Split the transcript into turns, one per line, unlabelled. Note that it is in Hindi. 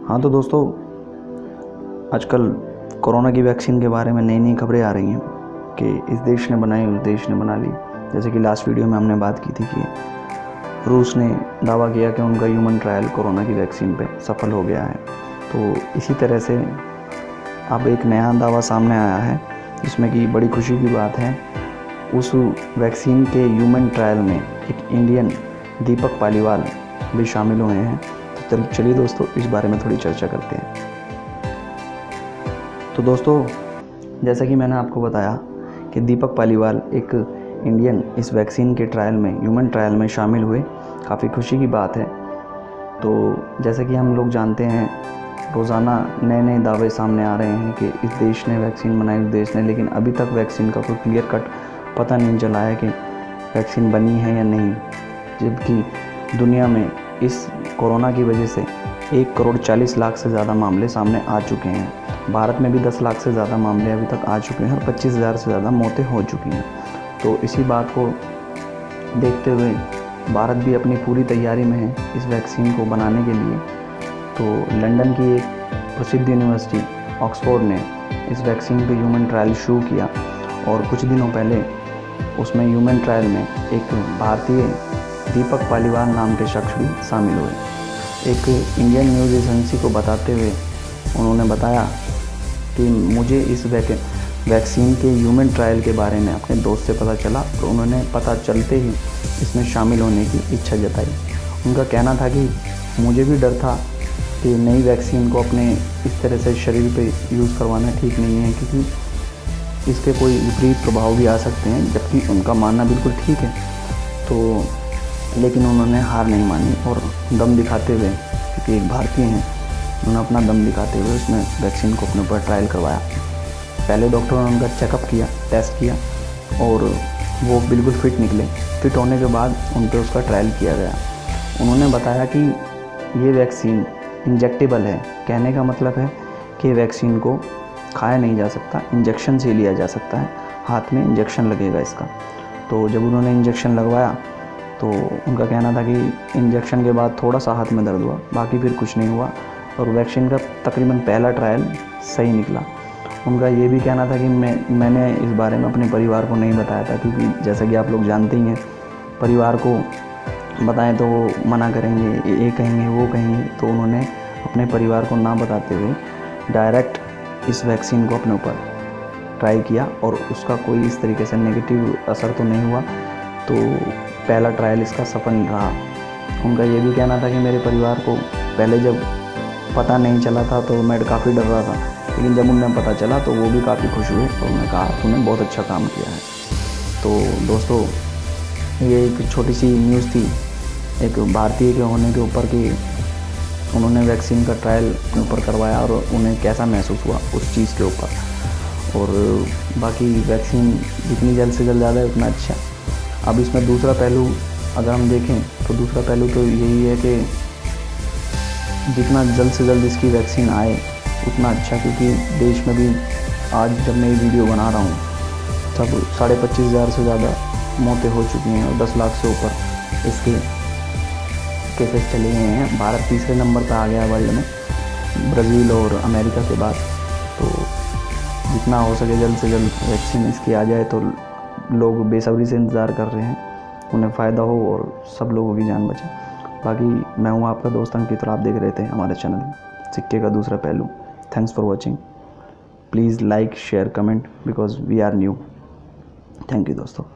हाँ तो दोस्तों, आजकल कोरोना की वैक्सीन के बारे में नई नई खबरें आ रही हैं कि इस देश ने बनाई, उस देश ने बना ली। जैसे कि लास्ट वीडियो में हमने बात की थी कि रूस ने दावा किया कि उनका ह्यूमन ट्रायल कोरोना की वैक्सीन पे सफल हो गया है। तो इसी तरह से अब एक नया दावा सामने आया है, जिसमें कि बड़ी खुशी की बात है, उस वैक्सीन के ह्यूमन ट्रायल में एक इंडियन दीपक पालीवाल भी शामिल हुए हैं। तो चलिए दोस्तों, इस बारे में थोड़ी चर्चा करते हैं। तो दोस्तों, जैसा कि मैंने आपको बताया कि दीपक पालीवाल एक इंडियन इस वैक्सीन के ट्रायल में, ह्यूमन ट्रायल में शामिल हुए। काफ़ी खुशी की बात है। तो जैसा कि हम लोग जानते हैं, रोज़ाना नए नए दावे सामने आ रहे हैं कि इस देश ने वैक्सीन बनाई, उस देश ने, लेकिन अभी तक वैक्सीन का कोई क्लियर कट पता नहीं चला है कि वैक्सीन बनी है या नहीं। जबकि दुनिया में इस कोरोना की वजह से 1,40,00,000 से ज़्यादा मामले सामने आ चुके हैं। भारत में भी 10 लाख से ज़्यादा मामले अभी तक आ चुके हैं और 25,000 से ज़्यादा मौतें हो चुकी हैं। तो इसी बात को देखते हुए भारत भी अपनी पूरी तैयारी में है इस वैक्सीन को बनाने के लिए। तो लंदन की एक प्रसिद्ध यूनिवर्सिटी ऑक्सफोर्ड ने इस वैक्सीन पे ह्यूमन ट्रायल शुरू किया और कुछ दिनों पहले उसमें ह्यूमन ट्रायल में एक भारतीय दीपक पालीवाल नाम के शख्स भी शामिल हुए। एक इंडियन न्यूज़ एजेंसी को बताते हुए उन्होंने बताया कि मुझे इस वैक्सीन के ह्यूमन ट्रायल के बारे में अपने दोस्त से पता चला, तो उन्होंने पता चलते ही इसमें शामिल होने की इच्छा जताई। उनका कहना था कि मुझे भी डर था कि नई वैक्सीन को अपने इस तरह से शरीर पे यूज़ करवाना ठीक नहीं है, क्योंकि इसके कोई विपरीत प्रभाव भी आ सकते हैं। जबकि उनका मानना बिल्कुल ठीक है। तो लेकिन उन्होंने हार नहीं मानी और दम दिखाते हुए, क्योंकि एक भारतीय हैं, उन्होंने अपना दम दिखाते हुए उसमें वैक्सीन को अपने ऊपर ट्रायल करवाया। पहले डॉक्टरों ने उनका चेकअप किया, टेस्ट किया और वो बिल्कुल फिट निकले। फिट होने के बाद उन पर उसका ट्रायल किया गया। उन्होंने बताया कि ये वैक्सीन इंजेक्टेबल है। कहने का मतलब है कि वैक्सीन को खाया नहीं जा सकता, इंजेक्शन से लिया जा सकता है। हाथ में इंजेक्शन लगेगा इसका। तो जब उन्होंने इंजेक्शन लगवाया तो उनका कहना था कि इंजेक्शन के बाद थोड़ा सा हाथ में दर्द हुआ, बाकी फिर कुछ नहीं हुआ और वैक्सीन का तकरीबन पहला ट्रायल सही निकला। उनका ये भी कहना था कि मैंने इस बारे में अपने परिवार को नहीं बताया था, क्योंकि जैसा कि आप लोग जानते ही हैं, परिवार को बताएं तो वो मना करेंगे, ये कहेंगे, वो कहेंगे। तो उन्होंने अपने परिवार को ना बताते हुए डायरेक्ट इस वैक्सीन को अपने ऊपर ट्राई किया और उसका कोई इस तरीके से नेगेटिव असर तो नहीं हुआ। तो पहला ट्रायल इसका सफल रहा। उनका ये भी कहना था कि मेरे परिवार को पहले जब पता नहीं चला था तो मैं काफ़ी डर रहा था, लेकिन जब उन्हें पता चला तो वो भी काफ़ी खुश हुए और उन्होंने कहा तूने बहुत अच्छा काम किया है। तो दोस्तों, ये एक छोटी सी न्यूज़ थी एक भारतीय के होने के ऊपर कि उन्होंने वैक्सीन का ट्रायल अपने ऊपर करवाया और उन्हें कैसा महसूस हुआ उस चीज़ के ऊपर। और बाकी वैक्सीन जितनी जल्द से जल्द ज़्यादा है उतना अच्छा। अब इसमें दूसरा पहलू अगर हम देखें तो दूसरा पहलू तो यही है कि जितना जल्द से जल्द इसकी वैक्सीन आए उतना अच्छा, क्योंकि देश में भी आज जब मैं ये वीडियो बना रहा हूँ तब 25,500 से ज़्यादा मौतें हो चुकी हैं और 10 लाख से ऊपर इसके केसेस चले गए हैं। भारत तीसरे नंबर पर आ गया वर्ल्ड में, ब्राज़ील और अमेरिका के बाद। तो जितना हो सके जल्द से जल्द वैक्सीन इसकी आ जाए तो लोग बेसब्री से इंतज़ार कर रहे हैं, उन्हें फ़ायदा हो और सब लोगों की जान बचे। बाकी मैं हूँ आपका दोस्त अंकित और आप देख रहे थे हमारे चैनल सिक्के का दूसरा पहलू। Thanks for watching. Please like, share, comment because we are new. Thank you दोस्तों।